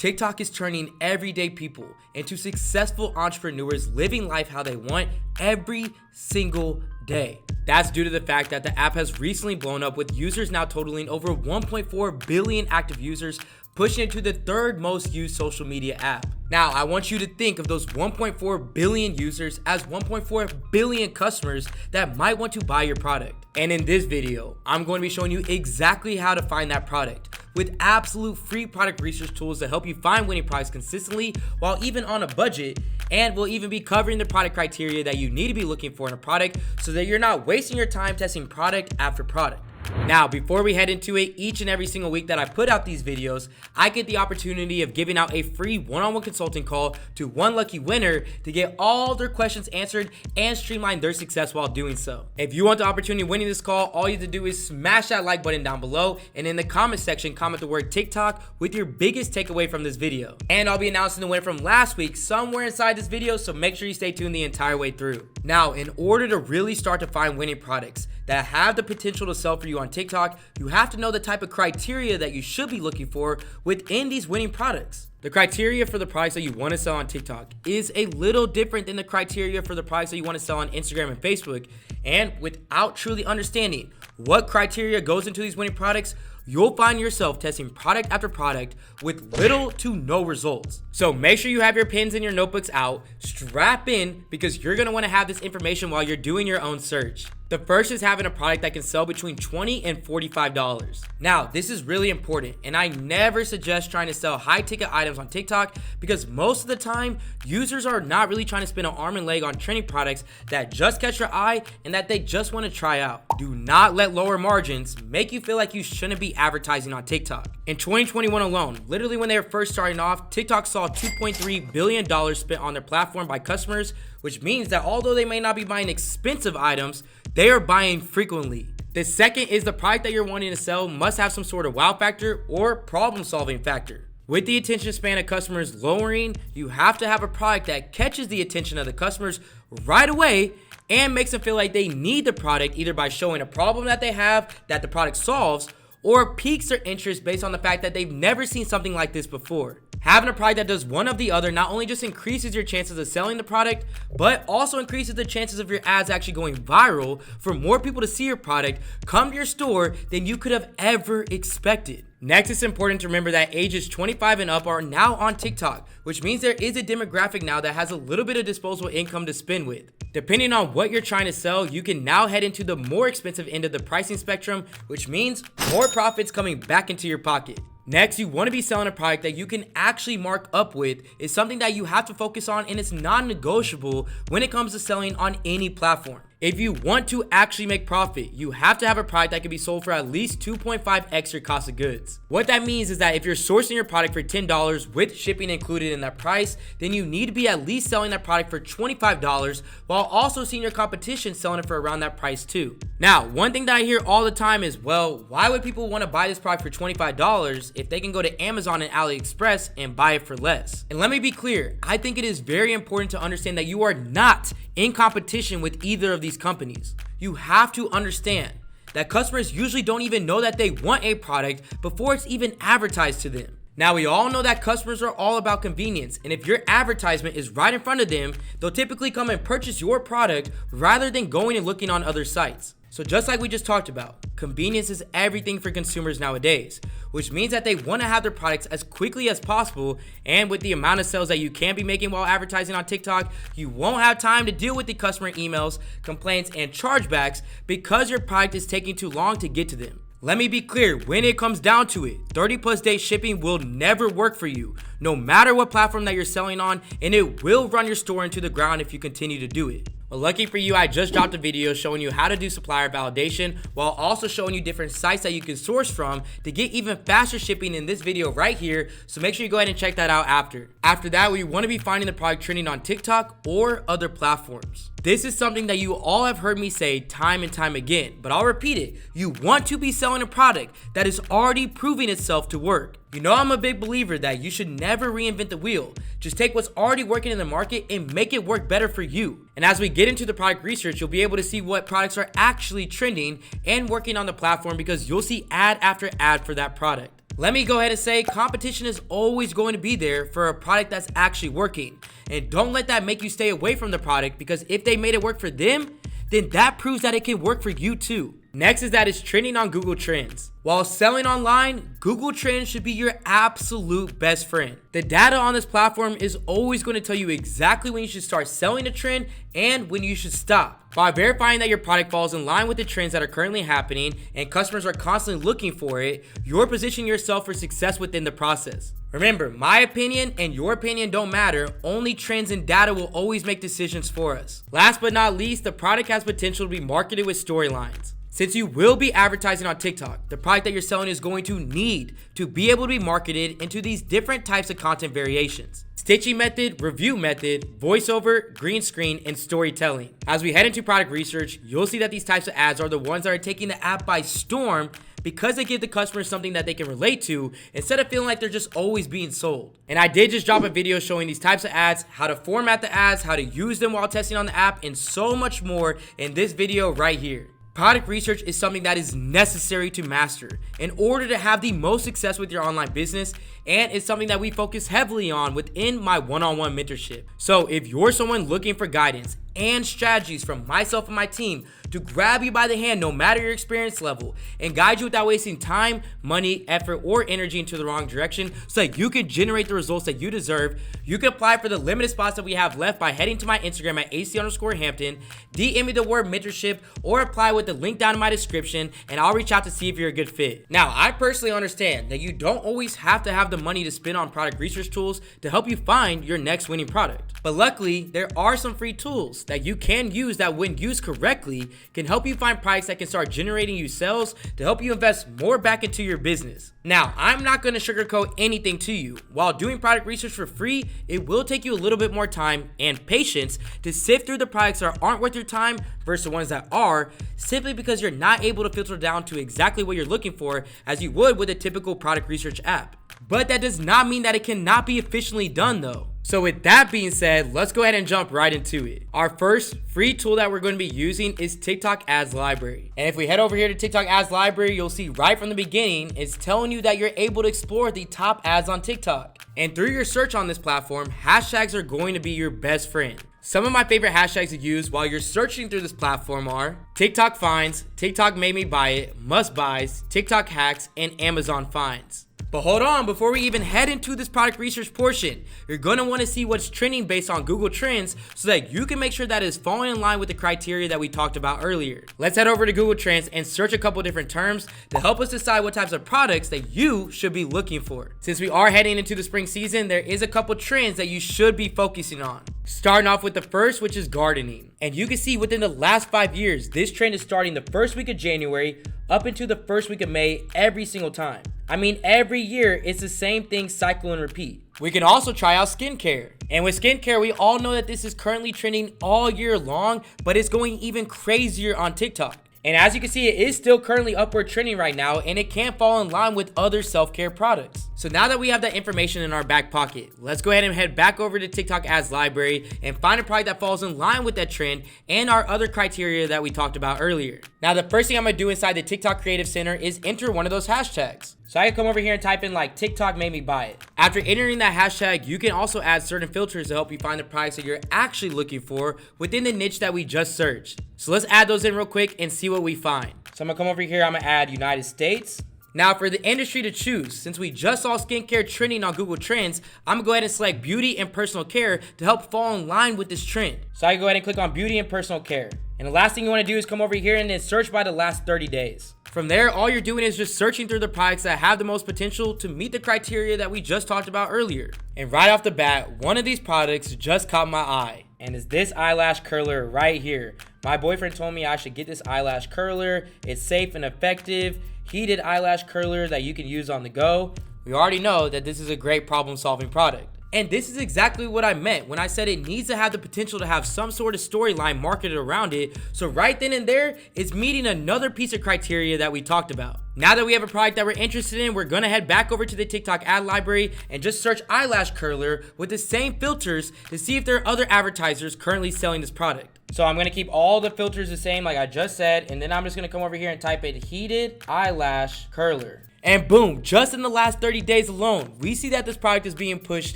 TikTok is turning everyday people into successful entrepreneurs living life how they want every single day. That's due to the fact that the app has recently blown up, with users now totaling over 1.4 billion active users, pushing it to the third most used social media app. Now, I want you to think of those 1.4 billion users as 1.4 billion customers that might want to buy your product. And in this video, I'm going to be showing you exactly how to find that product with absolute free product research tools to help you find winning products consistently while even on a budget. And we'll even be covering the product criteria that you need to be looking for in a product so that you're not wasting your time testing product after product. Now, before we head into it, each and every single week that I put out these videos, I get the opportunity of giving out a free one-on-one consulting call to one lucky winner to get all their questions answered and streamline their success while doing so. If you want the opportunity of winning this call, all you have to do is smash that like button down below, and in the comment section, comment the word TikTok with your biggest takeaway from this video. And I'll be announcing the winner from last week somewhere inside this video, so make sure you stay tuned the entire way through. Now, in order to really start to find winning products that have the potential to sell for you on TikTok, you have to know the type of criteria that you should be looking for within these winning products. The criteria for the products that you want to sell on TikTok is a little different than the criteria for the products that you want to sell on Instagram and Facebook. And without truly understanding what criteria goes into these winning products, you'll find yourself testing product after product with little to no results. So make sure you have your pens and your notebooks out, strap in, because you're going to want to have this information while you're doing your own search. The first is having a product that can sell between $20 and $45. Now, this is really important, and I never suggest trying to sell high ticket items on TikTok because most of the time, users are not really trying to spend an arm and leg on trending products that just catch your eye and that they just want to try out. Do not let lower margins make you feel like you shouldn't be advertising on TikTok. In 2021 alone, literally when they were first starting off, TikTok saw $2.3 billion spent on their platform by customers, which means that although they may not be buying expensive items, they are buying frequently. The second is the product that you're wanting to sell must have some sort of wow factor or problem solving factor. With the attention span of customers lowering, you have to have a product that catches the attention of the customers right away and makes them feel like they need the product, either by showing a problem that they have that the product solves, or piques their interest based on the fact that they've never seen something like this before. Having a product that does one of the other not only just increases your chances of selling the product, but also increases the chances of your ads actually going viral for more people to see your product, come to your store than you could have ever expected. Next, it's important to remember that ages 25 and up are now on TikTok, which means there is a demographic now that has a little bit of disposable income to spend with. Depending on what you're trying to sell, you can now head into the more expensive end of the pricing spectrum, which means more profits coming back into your pocket. Next, you want to be selling a product that you can actually mark up with. Is something that you have to focus on, and it's non-negotiable when it comes to selling on any platform. If you want to actually make profit, you have to have a product that can be sold for at least 2.5x your cost of goods. What that means is that if you're sourcing your product for $10 with shipping included in that price, then you need to be at least selling that product for $25 while also seeing your competition selling it for around that price too. Now, one thing that I hear all the time is, well, why would people want to buy this product for $25 if they can go to Amazon and AliExpress and buy it for less? And let me be clear, I think it is very important to understand that you are not in competition with either of these companies. You have to understand that customers usually don't even know that they want a product before it's even advertised to them. Now, we all know that customers are all about convenience, and if your advertisement is right in front of them, they'll typically come and purchase your product rather than going and looking on other sites. So just like we just talked about, convenience is everything for consumers nowadays, which means that they want to have their products as quickly as possible, and with the amount of sales that you can be making while advertising on TikTok, you won't have time to deal with the customer emails, complaints, and chargebacks because your product is taking too long to get to them. Let me be clear, when it comes down to it, 30+ day shipping will never work for you, no matter what platform that you're selling on, and it will run your store into the ground if you continue to do it. Well, lucky for you, I just dropped a video showing you how to do supplier validation while also showing you different sites that you can source from to get even faster shipping in this video right here. So make sure you go ahead and check that out after. After that, we want to be finding the product trending on TikTok or other platforms. This is something that you all have heard me say time and time again, but I'll repeat it. You want to be selling a product that is already proving itself to work. You know, I'm a big believer that you should never reinvent the wheel. Just take what's already working in the market and make it work better for you. And as we get into the product research, you'll be able to see what products are actually trending and working on the platform because you'll see ad after ad for that product. Let me go ahead and say competition is always going to be there for a product that's actually working. And don't let that make you stay away from the product, because if they made it work for them, then that proves that it can work for you too. Next is that it's trending on Google Trends. While selling online, Google Trends should be your absolute best friend. The data on this platform is always going to tell you exactly when you should start selling a trend and when you should stop. By verifying that your product falls in line with the trends that are currently happening and customers are constantly looking for it, you're positioning yourself for success within the process. Remember, my opinion and your opinion don't matter. Only trends and data will always make decisions for us. Last but not least, the product has potential to be marketed with storylines. Since you will be advertising on TikTok, the product that you're selling is going to need to be able to be marketed into these different types of content variations: stitching method, review method, voiceover, green screen, and storytelling. As we head into product research, you'll see that these types of ads are the ones that are taking the app by storm, because they give the customers something that they can relate to instead of feeling like they're just always being sold. And I did just drop a video showing these types of ads, how to format the ads, how to use them while testing on the app, and so much more in this video right here. Product research is something that is necessary to master in order to have the most success with your online business, and it's something that we focus heavily on within my one-on-one mentorship. So if you're someone looking for guidance and strategies from myself and my team to grab you by the hand no matter your experience level and guide you without wasting time, money, effort, or energy into the wrong direction so that you can generate the results that you deserve, you can apply for the limited spots that we have left by heading to my Instagram at AC_Hampton, DM me the word mentorship, or apply with the link down in my description, and I'll reach out to see if you're a good fit. Now, I personally understand that you don't always have to have the money to spend on product research tools to help you find your next winning product. But luckily, there are some free tools that you can use that, when used correctly, can help you find products that can start generating you sales to help you invest more back into your business. Now, I'm not going to sugarcoat anything to you. While doing product research for free, it will take you a little bit more time and patience to sift through the products that aren't worth your time versus the ones that are, simply because you're not able to filter down to exactly what you're looking for as you would with a typical product research app. But that does not mean that it cannot be efficiently done though. So with that being said, let's go ahead and jump right into it. Our first free tool that we're going to be using is TikTok Ads Library. And if we head over here to TikTok Ads Library, you'll see right from the beginning, it's telling you that you're able to explore the top ads on TikTok. And through your search on this platform, hashtags are going to be your best friend. Some of my favorite hashtags to use while you're searching through this platform are TikTok finds, TikTok made me buy it, must buys, TikTok hacks, and Amazon finds. But hold on, before we even head into this product research portion, you're going to want to see what's trending based on Google Trends so that you can make sure that it's falling in line with the criteria that we talked about earlier. Let's head over to Google Trends and search a couple different terms to help us decide what types of products that you should be looking for. Since we are heading into the spring season, there is a couple trends that you should be focusing on. Starting off with the first, which is gardening. And you can see within the last 5 years, this trend is starting the first week of January up into the first week of May every single time. I mean, every year it's the same thing, cycle and repeat. We can also try out skincare. And with skincare, we all know that this is currently trending all year long, but it's going even crazier on TikTok. And as you can see, it is still currently upward trending right now, and it can fall in line with other self-care products. So now that we have that information in our back pocket, let's go ahead and head back over to TikTok Ads Library and find a product that falls in line with that trend and our other criteria that we talked about earlier. Now, the first thing I'm gonna do inside the TikTok Creative Center is enter one of those hashtags. So I can come over here and type in like TikTok made me buy it. After entering that hashtag, you can also add certain filters to help you find the products that you're actually looking for within the niche that we just searched. So let's add those in real quick and see what we find. So I'm gonna come over here, I'm gonna add United States. Now for the industry to choose, since we just saw skincare trending on Google Trends, I'm gonna go ahead and select beauty and personal care to help fall in line with this trend. So I can go ahead and click on beauty and personal care. And the last thing you wanna do is come over here and then search by the last 30 days. From there, all you're doing is just searching through the products that have the most potential to meet the criteria that we just talked about earlier. And right off the bat, one of these products just caught my eye, and it's this eyelash curler right here. My boyfriend told me I should get this eyelash curler. It's safe and effective, heated eyelash curler that you can use on the go. We already know that this is a great problem-solving product. And this is exactly what I meant when I said it needs to have the potential to have some sort of storyline marketed around it. So right then and there, it's meeting another piece of criteria that we talked about. Now that we have a product that we're interested in, we're gonna head back over to the TikTok ad library and just search eyelash curler with the same filters to see if there are other advertisers currently selling this product. So I'm gonna keep all the filters the same like I just said, and then I'm just gonna come over here and type in heated eyelash curler. And boom, just in the last 30 days alone, we see that this product is being pushed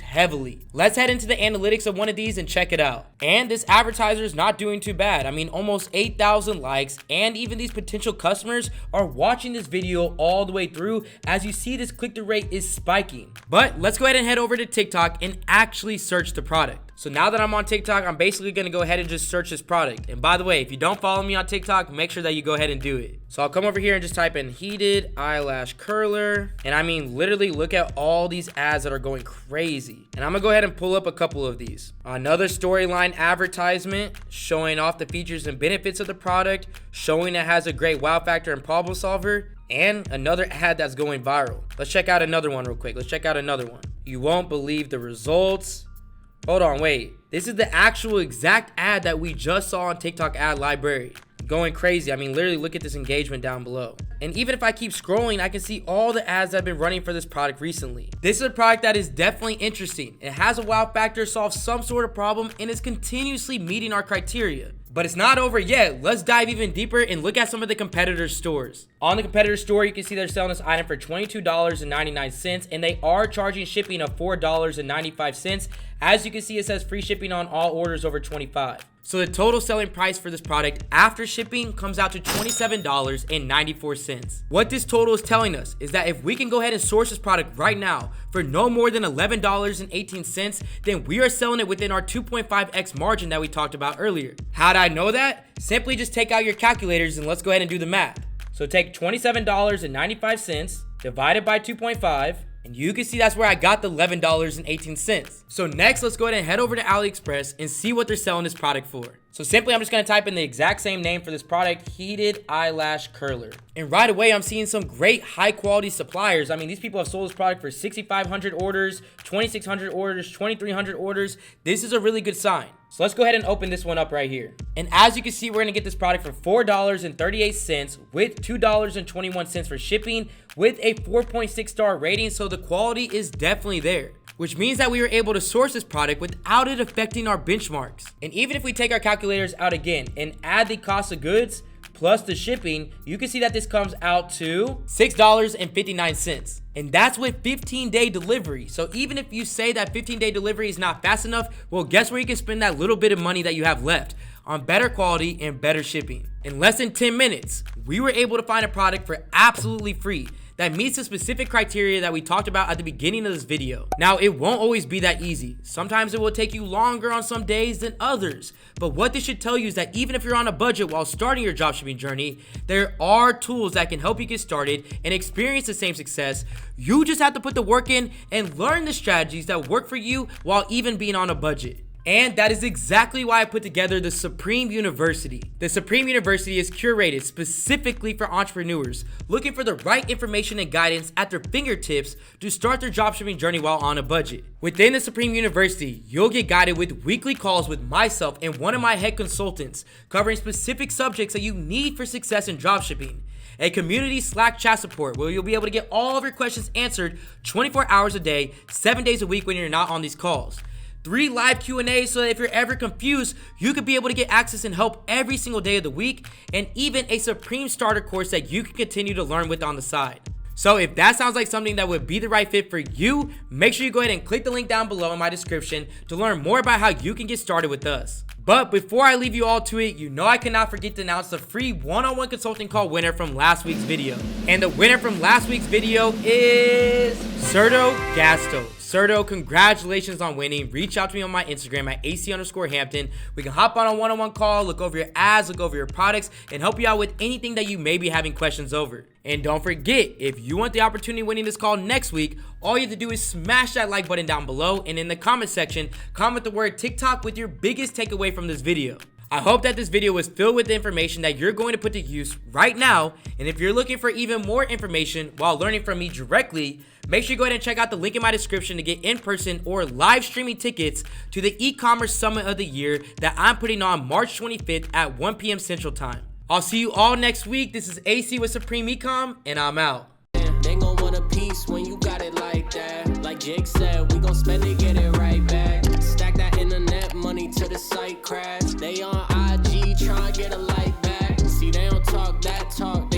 heavily. Let's head into the analytics of one of these and check it out. And this advertiser is not doing too bad. I mean, almost 8,000 likes, and even these potential customers are watching this video all the way through. As you see, this click-through rate is spiking. But let's go ahead and head over to TikTok and actually search the product. So now that I'm on TikTok, I'm basically going to go ahead and just search this product. And by the way, if you don't follow me on TikTok, make sure that you go ahead and do it. So I'll come over here and just type in heated eyelash curler. And I mean, literally look at all these ads that are going crazy. And I'm going to go ahead and pull up a couple of these. Another storyline advertisement showing off the features and benefits of the product, showing it has a great wow factor and problem solver. And another ad that's going viral. Let's check out another one real quick. Let's check out another one. You won't believe the results. Hold on, wait. This is the actual exact ad that we just saw on TikTok ad library. Going crazy. I mean, literally look at this engagement down below. And even if I keep scrolling, I can see all the ads that have been running for this product recently. This is a product that is definitely interesting. It has a wow factor, solves some sort of problem, and is continuously meeting our criteria. But it's not over yet. Let's dive even deeper and look at some of the competitors' stores. On the competitor store, you can see they're selling this item for $22.99, and they are charging shipping of $4.95. As you can see, it says free shipping on all orders over $25. So the total selling price for this product after shipping comes out to $27.94. What this total is telling us is that if we can go ahead and source this product right now for no more than $11.18, then we are selling it within our 2.5x margin that we talked about earlier. How did I know that? Simply just take out your calculators and let's go ahead and do the math. So take $27.95 divided by 2.5, and you can see that's where I got the $11.18. So next, let's go ahead and head over to AliExpress and see what they're selling this product for. So simply, I'm just going to type in the exact same name for this product, heated eyelash curler. And right away, I'm seeing some great high quality suppliers. I mean, these people have sold this product for 6,500 orders, 2,600 orders, 2,300 orders. This is a really good sign. So let's go ahead and open this one up right here. And as you can see, we're going to get this product for $4.38 with $2.21 for shipping with a 4.6 star rating. So the quality is definitely there, which means that we were able to source this product without it affecting our benchmarks. And even if we take our calculators out again and add the cost of goods plus the shipping, you can see that this comes out to $6.59. And that's with 15-day delivery. So even if you say that 15-day delivery is not fast enough, well, guess where you can spend that little bit of money that you have left? On better quality and better shipping. In less than 10 minutes, we were able to find a product for absolutely free that meets the specific criteria that we talked about at the beginning of this video. Now, it won't always be that easy. Sometimes it will take you longer on some days than others. But what this should tell you is that even if you're on a budget while starting your dropshipping journey, there are tools that can help you get started and experience the same success. You just have to put the work in and learn the strategies that work for you while even being on a budget. And that is exactly why I put together the Supreme University. The Supreme University is curated specifically for entrepreneurs looking for the right information and guidance at their fingertips to start their dropshipping journey while on a budget. Within the Supreme University, you'll get guided with weekly calls with myself and one of my head consultants covering specific subjects that you need for success in dropshipping. A community Slack chat support where you'll be able to get all of your questions answered 24 hours a day, 7 days a week when you're not on these calls. 3 live Q&As so that if you're ever confused, you could be able to get access and help every single day of the week, and even a Supreme starter course that you can continue to learn with on the side. So if that sounds like something that would be the right fit for you, make sure you go ahead and click the link down below in my description to learn more about how you can get started with us. But before I leave you all to it, you know I cannot forget to announce the free one-on-one consulting call winner from last week's video. And the winner from last week's video is Serto Gasto. Serto, congratulations on winning. Reach out to me on my Instagram at AC_Hampton. We can hop on a one-on-one call, look over your ads, look over your products, and help you out with anything that you may be having questions over. And don't forget, if you want the opportunity of winning this call next week, all you have to do is smash that like button down below, and in the comment section, comment the word TikTok with your biggest takeaway from this video. I hope that this video was filled with information that you're going to put to use right now. And if you're looking for even more information while learning from me directly, make sure you go ahead and check out the link in my description to get in-person or live streaming tickets to the e-commerce summit of the year that I'm putting on March 25th at 1 p.m. Central Time. I'll see you all next week. This is AC with Supreme Ecom, and I'm out. They gon' want a piece when you got it like that. Like Jake said, we gon' spend it, get it right back. Stack that internet money till the site crash. They on IG tryna get a like back. See, they don't talk that talk.